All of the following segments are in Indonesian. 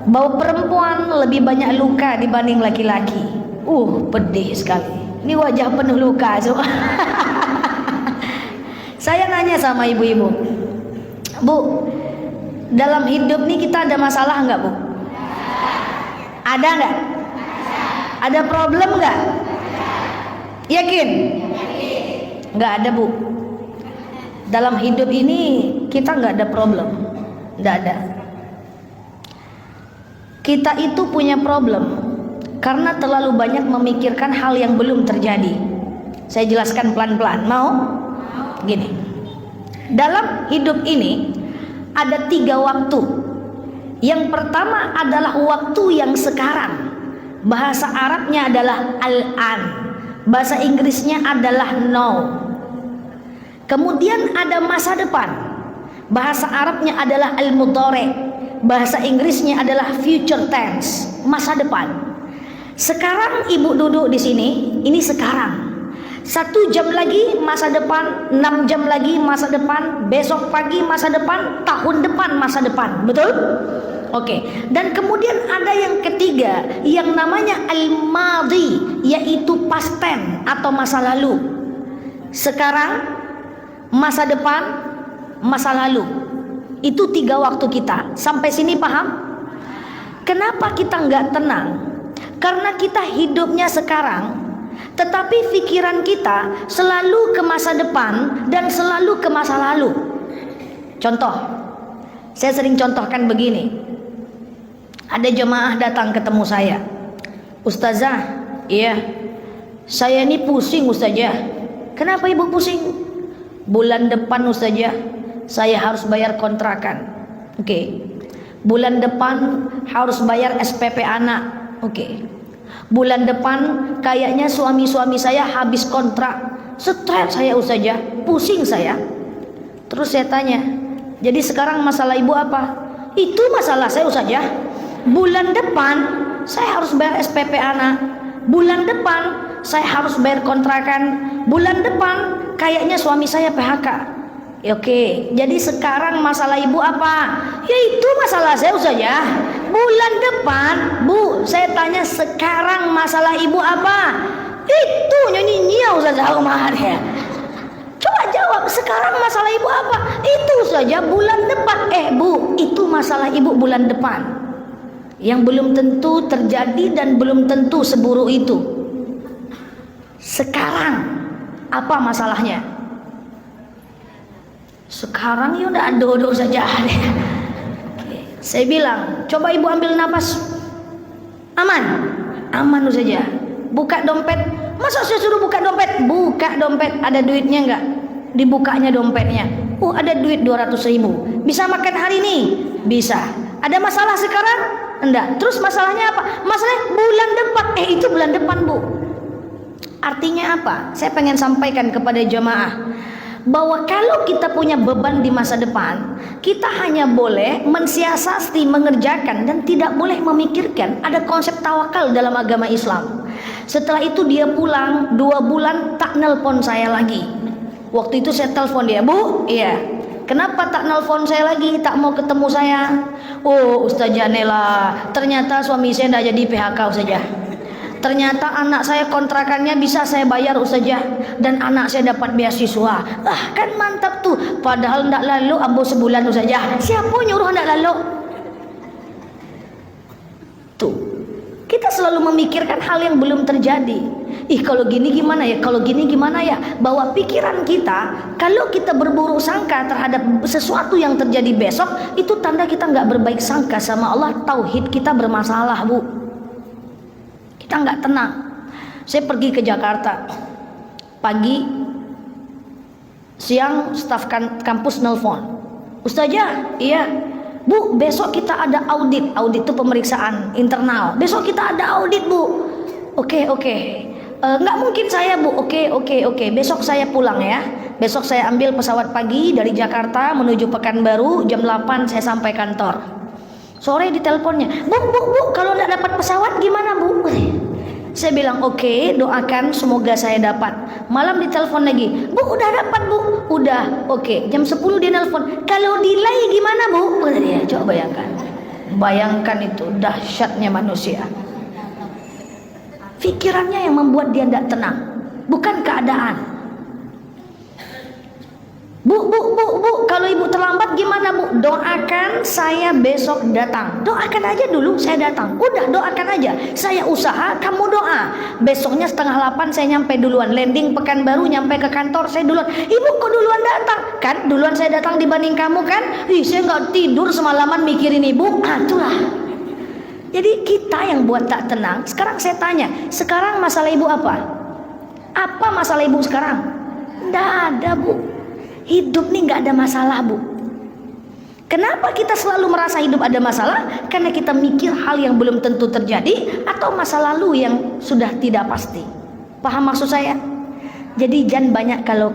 bahwa perempuan lebih banyak luka dibanding laki-laki. Pedih sekali. Ini wajah penuh luka. Saya nanya sama ibu-ibu, Bu, dalam hidup nih kita ada masalah nggak, Bu? Ada nggak? Ada problem nggak? Yakin? Nggak ada, Bu. Dalam hidup ini kita nggak ada problem, nggak ada. Kita itu punya problem karena terlalu banyak memikirkan hal yang belum terjadi. Saya jelaskan pelan-pelan. Mau? Gini. Dalam hidup ini ada 3 waktu. Yang pertama adalah waktu yang sekarang. Bahasa Arabnya adalah al-an. Bahasa Inggrisnya adalah now. Kemudian ada masa depan. Bahasa Arabnya adalah al-mudhari. Bahasa Inggrisnya adalah future tense, masa depan. Sekarang ibu duduk di sini, ini sekarang. 1 jam lagi masa depan, 6 jam lagi masa depan, besok pagi masa depan, tahun depan masa depan. Betul? Oke. Dan kemudian ada yang ketiga yang namanya al-madhi, yaitu past tense atau masa lalu. Sekarang, masa depan, masa lalu. Itu 3 waktu kita. Sampai sini paham? Kenapa kita nggak tenang? Karena kita hidupnya sekarang, tetapi pikiran kita selalu ke masa depan dan selalu ke masa lalu. Contoh, saya sering contohkan begini. Ada jemaah datang ketemu saya, Ustazah, iya, saya ini pusing Ustazah. Kenapa ibu pusing? Bulan depan Ustazah, saya harus bayar kontrakan. Oke. Bulan depan harus bayar SPP anak. Oke. Bulan depan kayaknya suami-suami saya habis kontrak. Stres saya Ustazah, pusing saya. Terus saya tanya, jadi sekarang masalah ibu apa? Itu masalah saya Ustazah. Bulan depan saya harus bayar SPP anak. Bulan depan saya harus bayar kontrakan. Bulan depan kayaknya suami saya PHK. Oke, jadi sekarang masalah ibu apa? Ya itu masalah saya Ustazah. Bulan depan, Bu, saya tanya sekarang masalah ibu apa? Itu nyanyi-nyanyi Ustazah kemarin ya. Coba jawab, sekarang masalah ibu apa? Itu Ustazah bulan depan. Bu, itu masalah ibu bulan depan. Yang belum tentu terjadi dan belum tentu seburuk itu. Sekarang apa masalahnya? Sekarang ya udah aduh saja. Saya bilang, coba ibu ambil nafas. Aman, aman saja. Buka dompet. Masa saya suruh buka dompet? Buka dompet. Ada duitnya enggak? Dibukanya dompetnya. Ada duit 200.000. Bisa makan hari ini? Bisa. Ada masalah sekarang? Enggak. Terus masalahnya apa? Masalahnya bulan depan. Itu bulan depan, Bu. Artinya apa? Saya pengen sampaikan kepada jemaah bahwa kalau kita punya beban di masa depan, kita hanya boleh mensiasati, mengerjakan, dan tidak boleh memikirkan. Ada konsep tawakal dalam agama Islam. Setelah itu dia pulang 2 bulan tak nelpon saya lagi. Waktu itu saya telepon dia, Bu, iya, kenapa tak nelpon saya lagi, tak mau ketemu saya? Ustazah Nela, ternyata suami saya tidak jadi PHK Ustazah. Ternyata anak saya kontrakannya bisa saya bayar Ustazah, dan anak saya dapat beasiswa. Kan mantap tuh. Padahal ndak lalu ambo sebulan Ustazah. Siapa nyuruh ndak lalu? Tuh. Kita selalu memikirkan hal yang belum terjadi. Kalau gini gimana ya? Kalau gini gimana ya? Bahwa pikiran kita, kalau kita berburuk sangka terhadap sesuatu yang terjadi besok, itu tanda kita nggak berbaik sangka sama Allah. Tauhid kita bermasalah, Bu. Kita nggak tenang. Saya pergi ke Jakarta pagi, siang staf kampus nelfon, Ustazah, iya Bu, besok kita ada audit. Audit itu pemeriksaan internal. Besok kita ada audit, Bu. Oke. Nggak mungkin saya, Bu. Oke. Besok saya pulang ya. Besok saya ambil pesawat pagi dari Jakarta menuju Pekanbaru. Jam 8 saya sampai kantor. Sore diteleponnya, Bu, kalau nggak dapat pesawat gimana, Bu? Saya bilang oke, doakan semoga saya dapat. Malam ditelepon lagi, Bu udah dapat, Bu. Udah, oke. Jam 10 dia nelpon, kalau delay gimana, Bu? Ya, coba bayangkan. Bayangkan itu dahsyatnya manusia. Pikirannya yang membuat dia tidak tenang, bukan keadaan. Bu, kalau ibu terlambat gimana bu? Doakan saya besok datang. Doakan aja dulu saya datang. Udah doakan aja. Saya usaha, kamu doa. Besoknya 7:30 saya nyampe duluan. Landing Pekanbaru, nyampe ke kantor saya duluan. Ibu kok duluan datang? Kan duluan saya datang dibanding kamu kan? Ih, saya nggak tidur semalaman mikirin ibu. Itulah. Jadi kita yang buat tak tenang. Sekarang saya tanya, sekarang masalah ibu apa? Apa masalah ibu sekarang? Nggak ada bu. Hidup nih nggak ada masalah bu. Kenapa kita selalu merasa hidup ada masalah? Karena kita mikir hal yang belum tentu terjadi atau masa lalu yang sudah tidak pasti. Paham maksud saya? Jadi jangan banyak kalau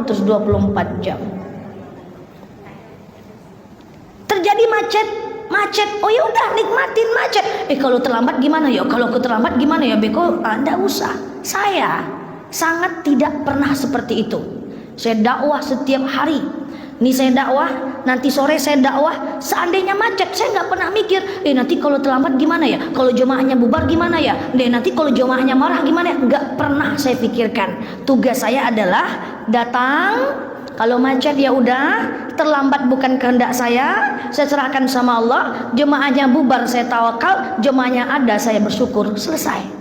terus 24 jam. Terjadi macet. Oh ya udah nikmatin macet. Kalau terlambat gimana ya? Kalau aku terlambat gimana ya? Beko, Anda usah. Saya sangat tidak pernah seperti itu. Saya dakwah setiap hari. Ini saya dakwah, nanti sore saya dakwah. Seandainya macet, saya nggak pernah mikir, nanti kalau terlambat gimana ya? Kalau jemaahnya bubar gimana ya? Nanti kalau jemaahnya marah gimana ya? Nggak pernah saya pikirkan. Tugas saya adalah datang. Kalau macet ya udah, terlambat bukan kehendak saya serahkan sama Allah. Jemaahnya bubar saya tawakal, jemaahnya ada saya bersyukur, selesai.